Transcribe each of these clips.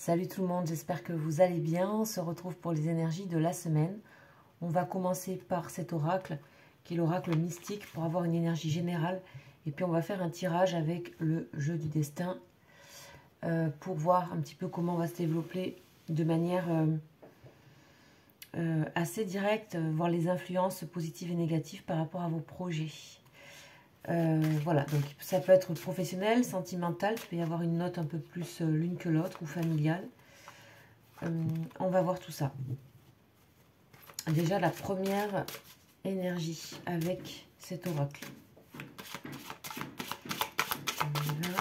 Salut tout le monde, j'espère que vous allez bien. On se retrouve pour les énergies de la semaine. On va commencer par cet oracle, qui est l'oracle mystique, pour avoir une énergie générale. Et puis on va faire un tirage avec le jeu du destin, pour voir un petit peu comment on va se développer de manière assez directe, voir les influences positives et négatives par rapport à vos projets. Voilà, donc ça peut être professionnel, sentimental, il peut y avoir une note un peu plus l'une que l'autre ou familiale. On va voir tout ça. Déjà la première énergie avec cet oracle. Voilà.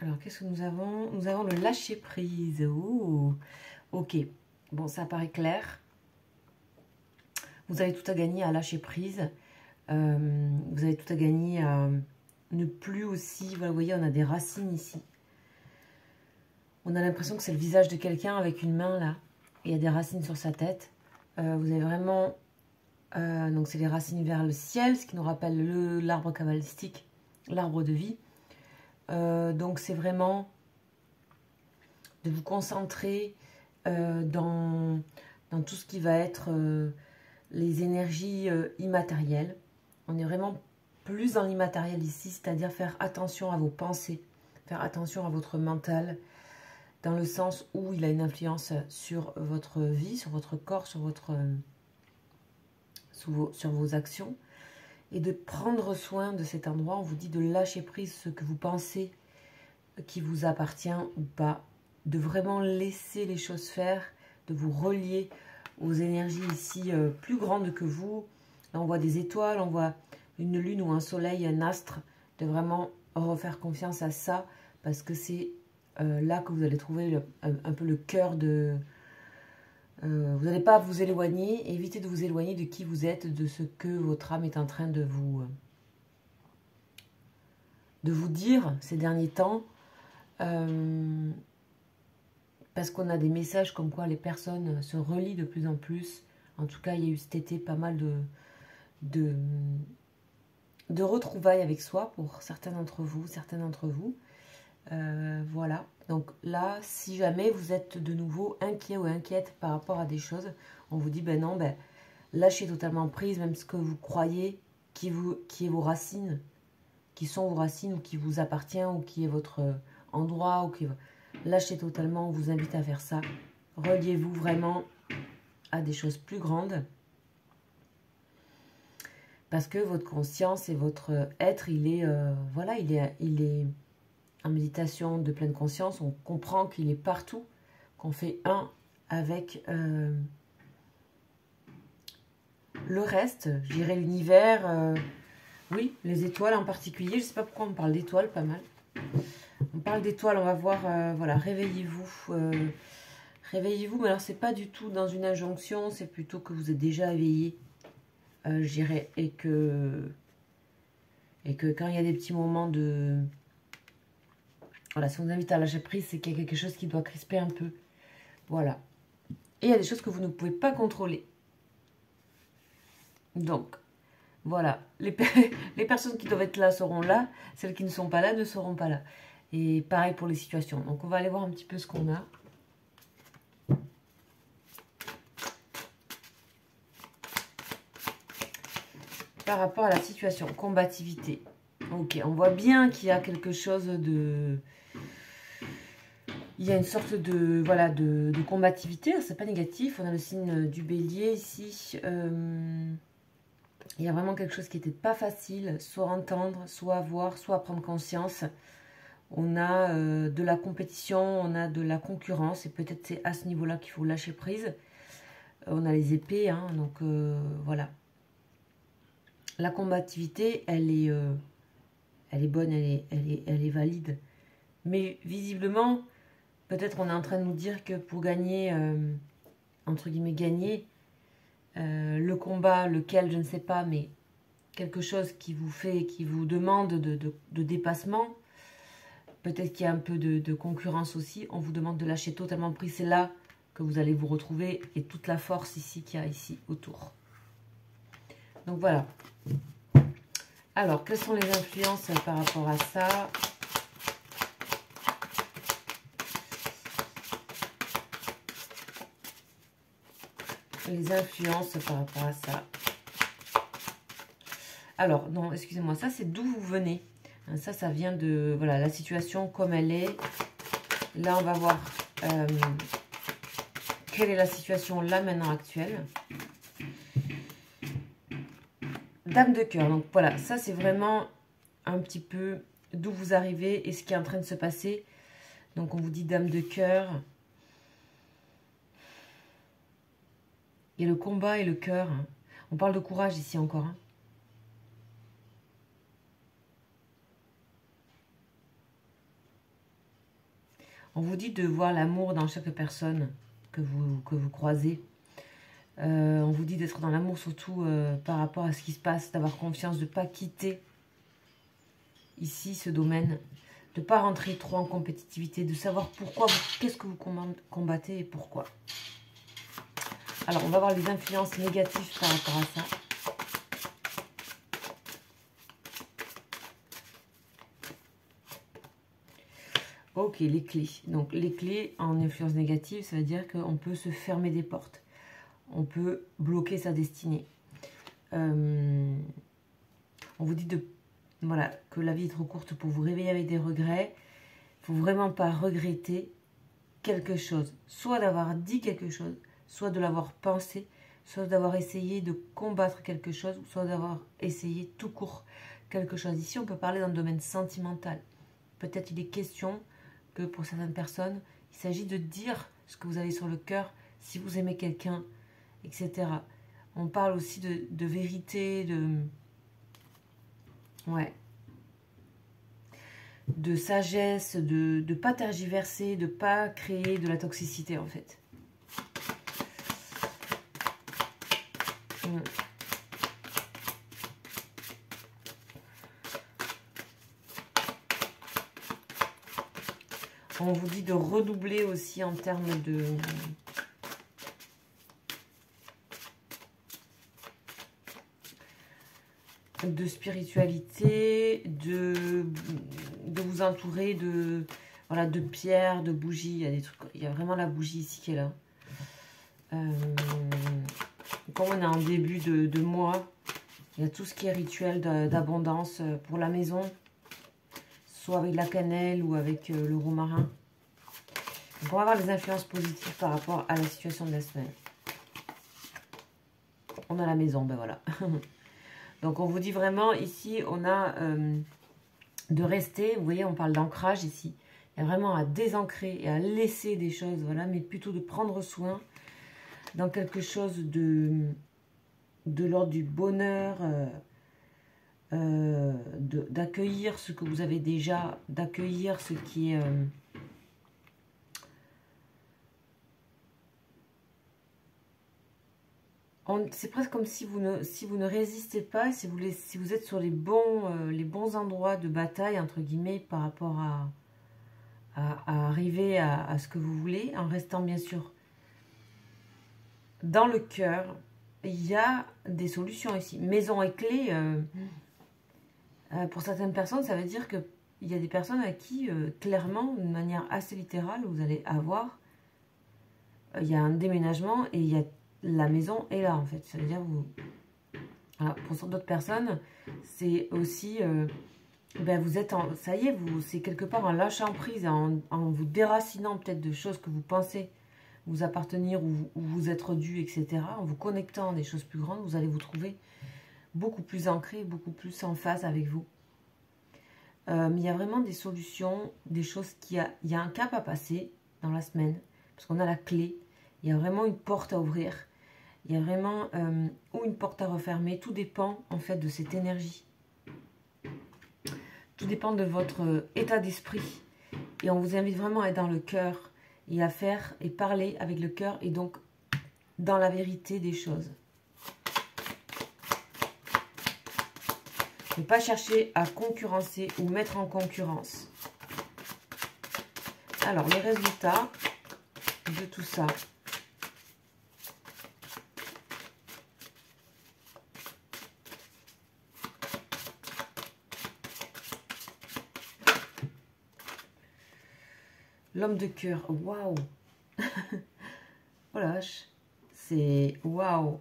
Alors qu'est-ce que nous avons? Nous avons le lâcher prise. Ouh. Ok, bon, ça paraît clair. Vous avez tout à gagner à lâcher prise. Vous avez tout à gagner à ne plus aussi... Vous voyez, on a des racines ici. On a l'impression que c'est le visage de quelqu'un avec une main là. Et il y a des racines sur sa tête. Vous avez vraiment... donc c'est les racines vers le ciel, ce qui nous rappelle l'arbre kabbalistique, l'arbre de vie. Donc c'est vraiment de vous concentrer dans tout ce qui va être les énergies immatérielles. On est vraiment plus dans l'immatériel ici, c'est-à-dire faire attention à vos pensées, faire attention à votre mental, dans le sens où il a une influence sur votre vie, sur votre corps, sur vos actions, et de prendre soin de cet endroit. On vous dit de lâcher prise ce que vous pensez qui vous appartient ou pas, de vraiment laisser les choses faire, de vous relier aux énergies ici plus grandes que vous. Là, on voit des étoiles, on voit une lune ou un soleil, un astre, de vraiment refaire confiance à ça, parce que c'est là que vous allez trouver un peu le cœur de... vous n'allez pas vous éloigner, évitez de vous éloigner de qui vous êtes, de ce que votre âme est en train de vous dire ces derniers temps. Parce qu'on a des messages comme quoi les personnes se relient de plus en plus. En tout cas, il y a eu cet été pas mal de retrouvailles avec soi pour certains d'entre vous, voilà. Donc là, si jamais vous êtes de nouveau inquiet ou inquiète par rapport à des choses, on vous dit, ben non, ben, lâchez totalement prise, même ce que vous croyez qui est vos racines, qui sont vos racines ou qui vous appartient ou qui est votre endroit, ou qui... Lâchez totalement, on vous invite à faire ça. Reliez-vous vraiment à des choses plus grandes. Parce que votre conscience et votre être, il est, voilà, il est en méditation de pleine conscience. On comprend qu'il est partout, qu'on fait un avec le reste. Je dirais l'univers, oui, les étoiles en particulier. Je ne sais pas pourquoi on parle d'étoiles, pas mal. On parle d'étoiles, on va voir, voilà, réveillez-vous. Réveillez-vous, mais alors c'est pas du tout dans une injonction, c'est plutôt que vous êtes déjà éveillé, je dirais, et que quand il y a des petits moments de... Voilà, si on vous invite à lâcher prise, c'est qu'il y a quelque chose qui doit crisper un peu. Voilà. Et il y a des choses que vous ne pouvez pas contrôler. Donc, voilà. Les personnes qui doivent être là seront là, celles qui ne sont pas là ne seront pas là. Et pareil pour les situations. Donc, on va aller voir un petit peu ce qu'on a. Par rapport à la situation, combativité. Ok, on voit bien qu'il y a quelque chose de... Il y a une sorte de, voilà, de combativité, c'est pas négatif. On a le signe du bélier ici. Il y a vraiment quelque chose qui n'était pas facile, soit entendre, soit voir, soit prendre conscience. On a de la compétition, on a de la concurrence, et peut-être c'est à ce niveau-là qu'il faut lâcher prise. On a les épées, hein, donc voilà. La combativité, elle est bonne, elle est valide. Mais visiblement, peut-être on est en train de nous dire que pour gagner, entre guillemets gagner, le combat, lequel, je ne sais pas, mais quelque chose qui vous demande de dépassement, peut-être qu'il y a un peu de concurrence aussi, on vous demande de lâcher totalement prise, c'est là que vous allez vous retrouver, et toute la force ici qu'il y a ici autour. Donc voilà. Alors, quelles sont les influences par rapport à ça? Les influences par rapport à ça. Alors, non, excusez-moi, ça c'est d'où vous venez. Ça vient de, voilà, la situation comme elle est. Là, on va voir quelle est la situation là, maintenant, actuelle. Dame de cœur, donc voilà, ça c'est vraiment un petit peu d'où vous arrivez et ce qui est en train de se passer. Donc, on vous dit Dame de cœur. Il y a le combat et le cœur. On parle de courage ici encore. On vous dit de voir l'amour dans chaque personne que vous croisez. On vous dit d'être dans l'amour surtout par rapport à ce qui se passe, d'avoir confiance, de ne pas quitter ici ce domaine, de ne pas rentrer trop en compétitivité, de savoir pourquoi, qu'est-ce que vous combattez et pourquoi. Alors, on va voir les influences négatives par rapport à ça. Ok, les clés. Donc, les clés en influence négative, ça veut dire qu'on peut se fermer des portes. On peut bloquer sa destinée. On vous dit voilà, que la vie est trop courte pour vous réveiller avec des regrets. Il ne faut vraiment pas regretter quelque chose. Soit d'avoir dit quelque chose, soit de l'avoir pensé, soit d'avoir essayé de combattre quelque chose, soit d'avoir essayé tout court quelque chose. Ici, on peut parler dans le domaine sentimental. Peut-être il est question que pour certaines personnes, il s'agit de dire ce que vous avez sur le cœur, si vous aimez quelqu'un, etc. On parle aussi de vérité, de sagesse, de ne pas tergiverser, de ne pas créer de la toxicité en fait. On vous dit de redoubler aussi en termes de spiritualité, de vous entourer voilà, de pierres, de bougies. Il y a des trucs, il y a vraiment la bougie ici qui est là. Comme on est en début de mois, il y a tout ce qui est rituel d'abondance pour la maison, soit avec la cannelle ou avec le romarin. Donc on va avoir les influences positives par rapport à la situation de la semaine. On a la maison, ben voilà. Donc on vous dit vraiment, ici, on a de rester, vous voyez, on parle d'ancrage ici. Il y a vraiment à désancrer et à laisser des choses, voilà, mais plutôt de prendre soin dans quelque chose de l'ordre du bonheur, d'accueillir ce que vous avez déjà, d'accueillir ce qui est... c'est presque comme si vous ne résistez pas, si vous êtes sur les bons endroits de bataille, entre guillemets, par rapport à arriver à ce que vous voulez, en restant bien sûr dans le cœur. Il y a des solutions ici. Maison et clé, pour certaines personnes, ça veut dire qu'il y a des personnes à qui, clairement, d'une manière assez littérale, vous allez avoir, il y a un déménagement et il y a la maison est là en fait, ça veut dire vous. Alors, pour d'autres personnes, c'est aussi, ben vous êtes ça y est, c'est quelque part en lâchant prise, en vous déracinant peut-être de choses que vous pensez vous appartenir ou vous être dû, etc. En vous connectant à des choses plus grandes, vous allez vous trouver beaucoup plus ancré, beaucoup plus en phase avec vous. Mais il y a vraiment des solutions, des choses il y a un cap à passer dans la semaine, parce qu'on a la clé, il y a vraiment une porte à ouvrir. Il y a vraiment ou une porte à refermer. Tout dépend en fait de cette énergie. Tout dépend de votre état d'esprit. Et on vous invite vraiment à être dans le cœur et à faire et parler avec le cœur et donc dans la vérité des choses. Ne pas chercher à concurrencer ou mettre en concurrence. Alors, les résultats de tout ça. L'homme de cœur, waouh. Oh la vache, c'est waouh.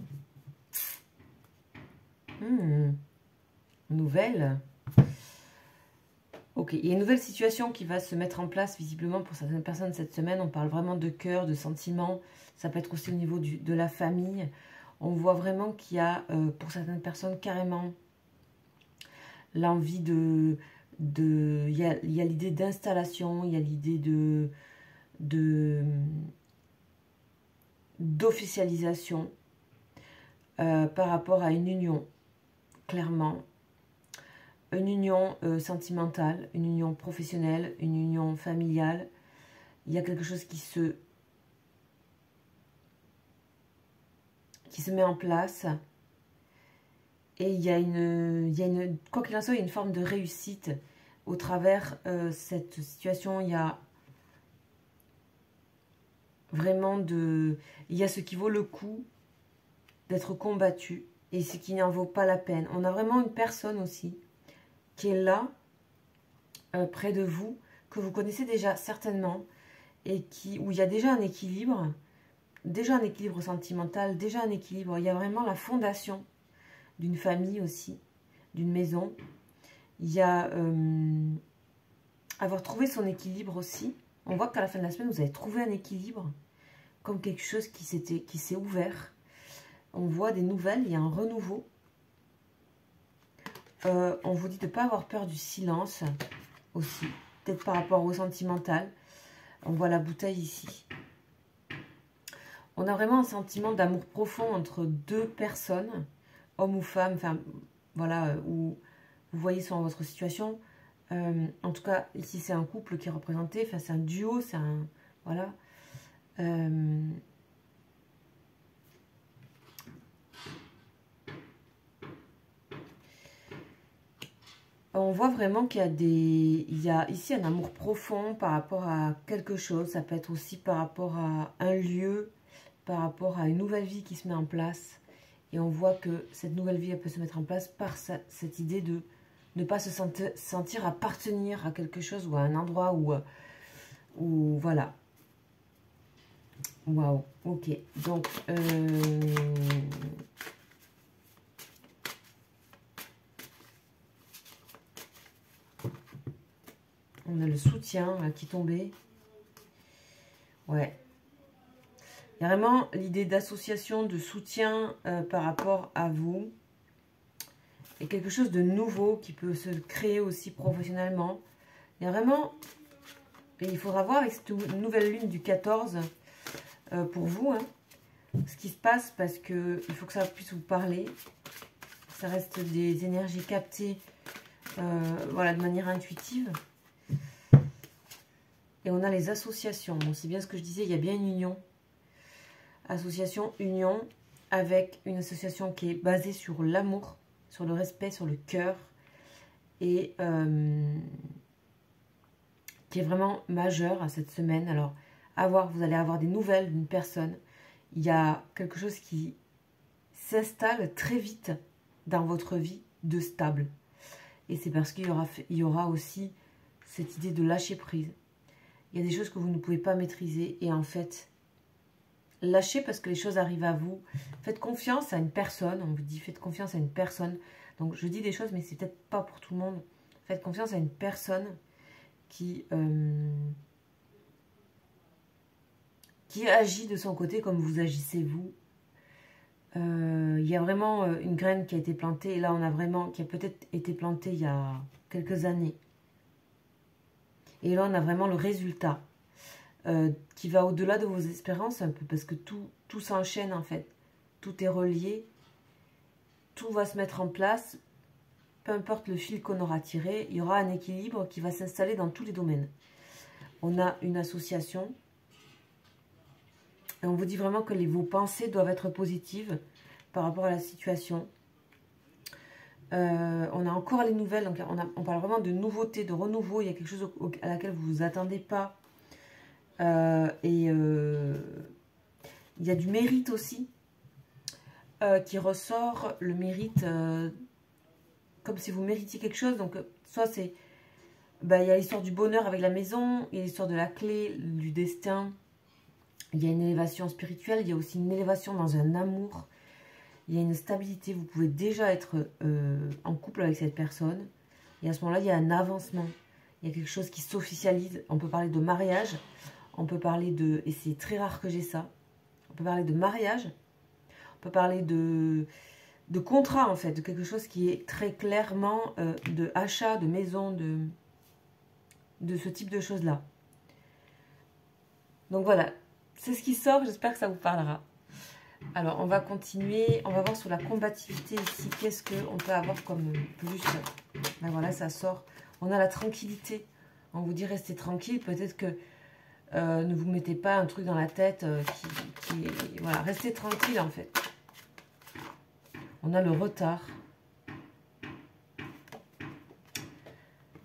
Nouvelle. Ok, il y a une nouvelle situation qui va se mettre en place visiblement pour certaines personnes cette semaine. On parle vraiment de cœur, de sentiments. Ça peut être aussi au niveau de la famille. On voit vraiment qu'il y a pour certaines personnes carrément l'envie il y a l'idée d'installation, il y a l'idée d'officialisation par rapport à une union, clairement. Une union sentimentale, une union professionnelle, une union familiale. Il y a quelque chose qui se met en place. Et il y a quoi qu'il en soit, il y a une forme de réussite au travers cette situation. Il y a vraiment il y a ce qui vaut le coup d'être combattu et ce qui n'en vaut pas la peine. On a vraiment une personne aussi qui est là, près de vous, que vous connaissez déjà certainement, et où il y a déjà un équilibre sentimental, déjà un équilibre. Il y a vraiment la fondation d'une famille aussi, d'une maison. Il y a avoir trouvé son équilibre aussi. On voit qu'à la fin de la semaine, vous avez trouvé un équilibre, comme quelque chose qui s'est ouvert. On voit des nouvelles, il y a un renouveau. On vous dit de ne pas avoir peur du silence aussi, peut-être par rapport au sentimental. On voit la bouteille ici. On a vraiment un sentiment d'amour profond entre deux personnes, homme ou femme, enfin voilà, où vous voyez selon votre situation. En tout cas, ici c'est un couple qui est représenté, enfin c'est un duo, c'est un... Voilà. On voit vraiment qu'il y a il y a ici un amour profond par rapport à quelque chose. Ça peut être aussi par rapport à un lieu, par rapport à une nouvelle vie qui se met en place. Et on voit que cette nouvelle vie, elle peut se mettre en place par cette idée de ne pas se sentir appartenir à quelque chose ou à un endroit où voilà. Waouh, ok. Donc, on a le soutien là, qui tombait. Ouais. Il y a vraiment l'idée d'association, de soutien par rapport à vous. Et quelque chose de nouveau qui peut se créer aussi professionnellement. Il y a vraiment... Et il faudra voir avec cette nouvelle lune du 14 pour vous, hein, ce qui se passe, parce que il faut que ça puisse vous parler. Ça reste des énergies captées voilà, de manière intuitive. Et on a les associations. Bon, c'est bien ce que je disais, il y a bien une union. Association, union, avec une association qui est basée sur l'amour, sur le respect, sur le cœur. Et qui est vraiment majeure à cette semaine. Alors, vous allez avoir des nouvelles d'une personne. Il y a quelque chose qui s'installe très vite dans votre vie de stable. Et c'est parce qu'il y aura aussi cette idée de lâcher prise. Il y a des choses que vous ne pouvez pas maîtriser. Et en fait, lâchez parce que les choses arrivent à vous. Faites confiance à une personne. On vous dit, faites confiance à une personne. Donc, je dis des choses, mais c'est peut-être pas pour tout le monde. Faites confiance à une personne qui agit de son côté comme vous agissez vous. Il y a vraiment une graine qui a été plantée. Et là, qui a peut-être été plantée il y a quelques années. Et là, on a vraiment le résultat qui va au-delà de vos espérances un peu. Parce que tout s'enchaîne en fait. Tout est relié. Tout va se mettre en place. Peu importe le fil qu'on aura tiré, il y aura un équilibre qui va s'installer dans tous les domaines. On a une association. Et on vous dit vraiment que vos pensées doivent être positives par rapport à la situation. On a encore les nouvelles. Donc on parle vraiment de nouveauté, de renouveau. Il y a quelque chose à laquelle vous ne vous attendez pas. Il y a du mérite aussi qui ressort. Le mérite... comme si vous méritiez quelque chose. Donc, soit c'est bah, y a l'histoire du bonheur avec la maison, il y a l'histoire de la clé, du destin. Il y a une élévation spirituelle, il y a aussi une élévation dans un amour. Il y a une stabilité, vous pouvez déjà être en couple avec cette personne. Et à ce moment-là, il y a un avancement. Il y a quelque chose qui s'officialise. On peut parler de mariage, on peut parler de... Et c'est très rare que j'ai ça. On peut parler de mariage, on peut parler de contrat en fait, de quelque chose qui est très clairement de achat, de maison, de ce type de choses-là. Donc voilà, c'est ce qui sort, j'espère que ça vous parlera. Alors, on va continuer, on va voir sur la combativité ici, qu'est-ce qu'on peut avoir comme plus. Ben voilà, ça sort. On a la tranquillité, on vous dit restez tranquille, peut-être que ne vous mettez pas un truc dans la tête voilà, restez tranquille en fait. On a le retard.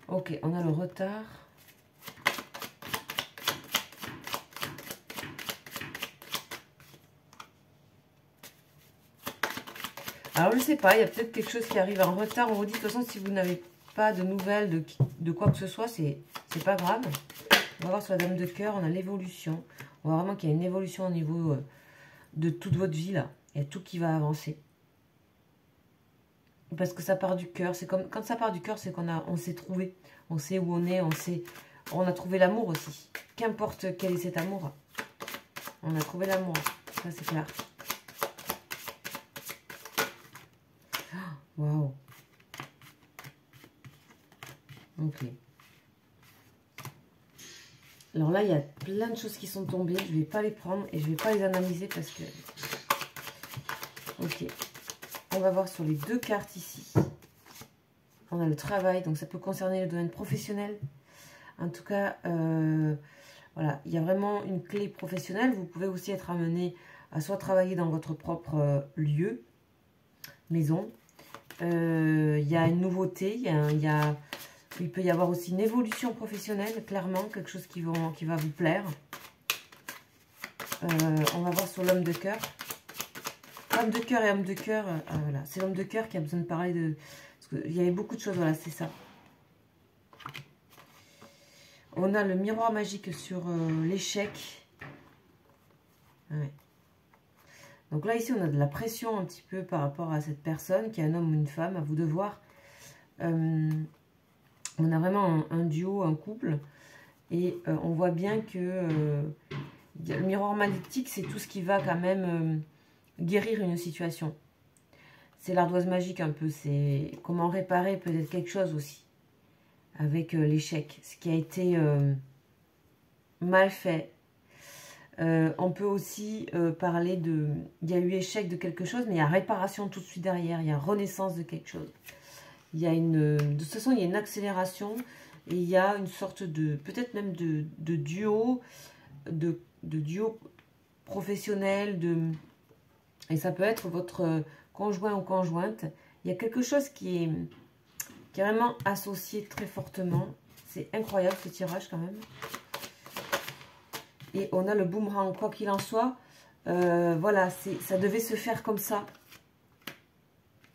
Ok, on a le retard. Alors, je ne sais pas, il y a peut-être quelque chose qui arrive en retard. On vous dit, de toute façon, si vous n'avez pas de nouvelles de quoi que ce soit, c'est pas grave. On va voir sur la dame de cœur, on a l'évolution. On voit vraiment qu'il y a une évolution au niveau de toute votre vie, là. Il y a tout qui va avancer. Parce que ça part du cœur. C'est comme quand ça part du cœur, c'est on s'est trouvé. On sait où on est, on a trouvé l'amour aussi. Qu'importe quel est cet amour. On a trouvé l'amour. Ça, c'est clair. Waouh. Ok. Alors là, il y a plein de choses qui sont tombées. Je ne vais pas les prendre et je ne vais pas les analyser parce que... Ok. On va voir sur les deux cartes ici. On a le travail, donc ça peut concerner le domaine professionnel. En tout cas, voilà, il y a vraiment une clé professionnelle. Vous pouvez aussi être amené à soit travailler dans votre propre lieu, maison. Il y a une nouveauté, il peut y avoir aussi une évolution professionnelle, clairement, quelque chose qui va vous plaire. On va voir sur l'homme de cœur. Homme de cœur et homme de cœur, voilà, c'est l'homme de cœur qui a besoin de parler de... Parce qu'il y avait beaucoup de choses, voilà, c'est ça. On a le miroir magique sur l'échec. Ouais. Donc là, ici, on a de la pression un petit peu par rapport à cette personne, qui est un homme ou une femme, à vous de voir. On a vraiment un duo, un couple. Et on voit bien que le miroir magnétique, c'est tout ce qui va quand même guérir une situation. C'est l'ardoise magique un peu. C'est comment réparer peut-être quelque chose aussi. Avec l'échec. Ce qui a été mal fait. On peut aussi parler de... Il y a eu échec de quelque chose, mais il y a réparation tout de suite derrière. Il y a renaissance de quelque chose. Il y a une... De toute façon, il y a une accélération. Et il y a une sorte de... Peut-être même de duo. De duo professionnel. Et ça peut être votre conjoint ou conjointe. Il y a quelque chose qui est vraiment associé très fortement. C'est incroyable ce tirage quand même. Et on a le boomerang, quoi qu'il en soit. Voilà, ça devait se faire comme ça.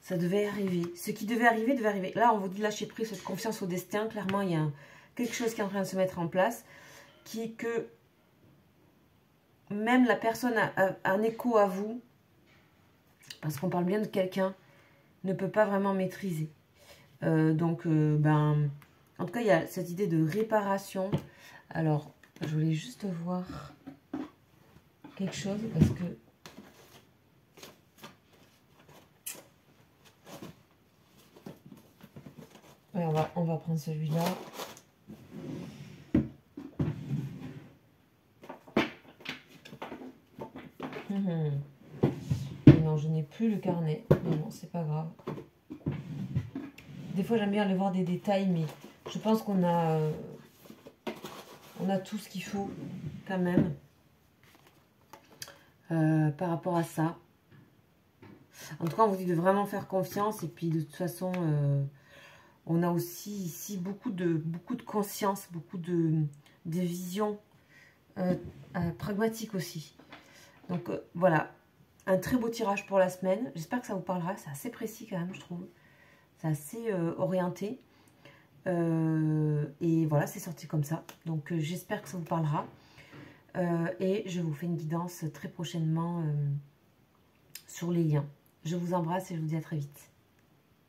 Ça devait arriver. Ce qui devait arriver, devait arriver. Là, on vous dit lâcher prise, cette confiance au destin. Clairement, il y a quelque chose qui est en train de se mettre en place. Que même la personne a un écho à vous. Parce qu'on parle bien de quelqu'un. Ne peut pas vraiment maîtriser. En tout cas, il y a cette idée de réparation. Alors... Je voulais juste voir quelque chose parce que... Ouais, on va prendre celui-là. Non, je n'ai plus le carnet. Mais bon, c'est pas grave. Des fois, j'aime bien aller voir des détails, mais je pense qu'on a... On a tout ce qu'il faut, quand même, par rapport à ça. En tout cas, on vous dit de vraiment faire confiance. Et puis, de toute façon, on a aussi ici beaucoup de conscience, beaucoup de vision pragmatique aussi. Donc, voilà, un très beau tirage pour la semaine. J'espère que ça vous parlera. C'est assez précis quand même, je trouve. C'est assez orienté. et voilà, c'est sorti comme ça. Donc, j'espère que ça vous parlera. Et je vous fais une guidance très prochainement sur les liens. Je vous embrasse et je vous dis à très vite.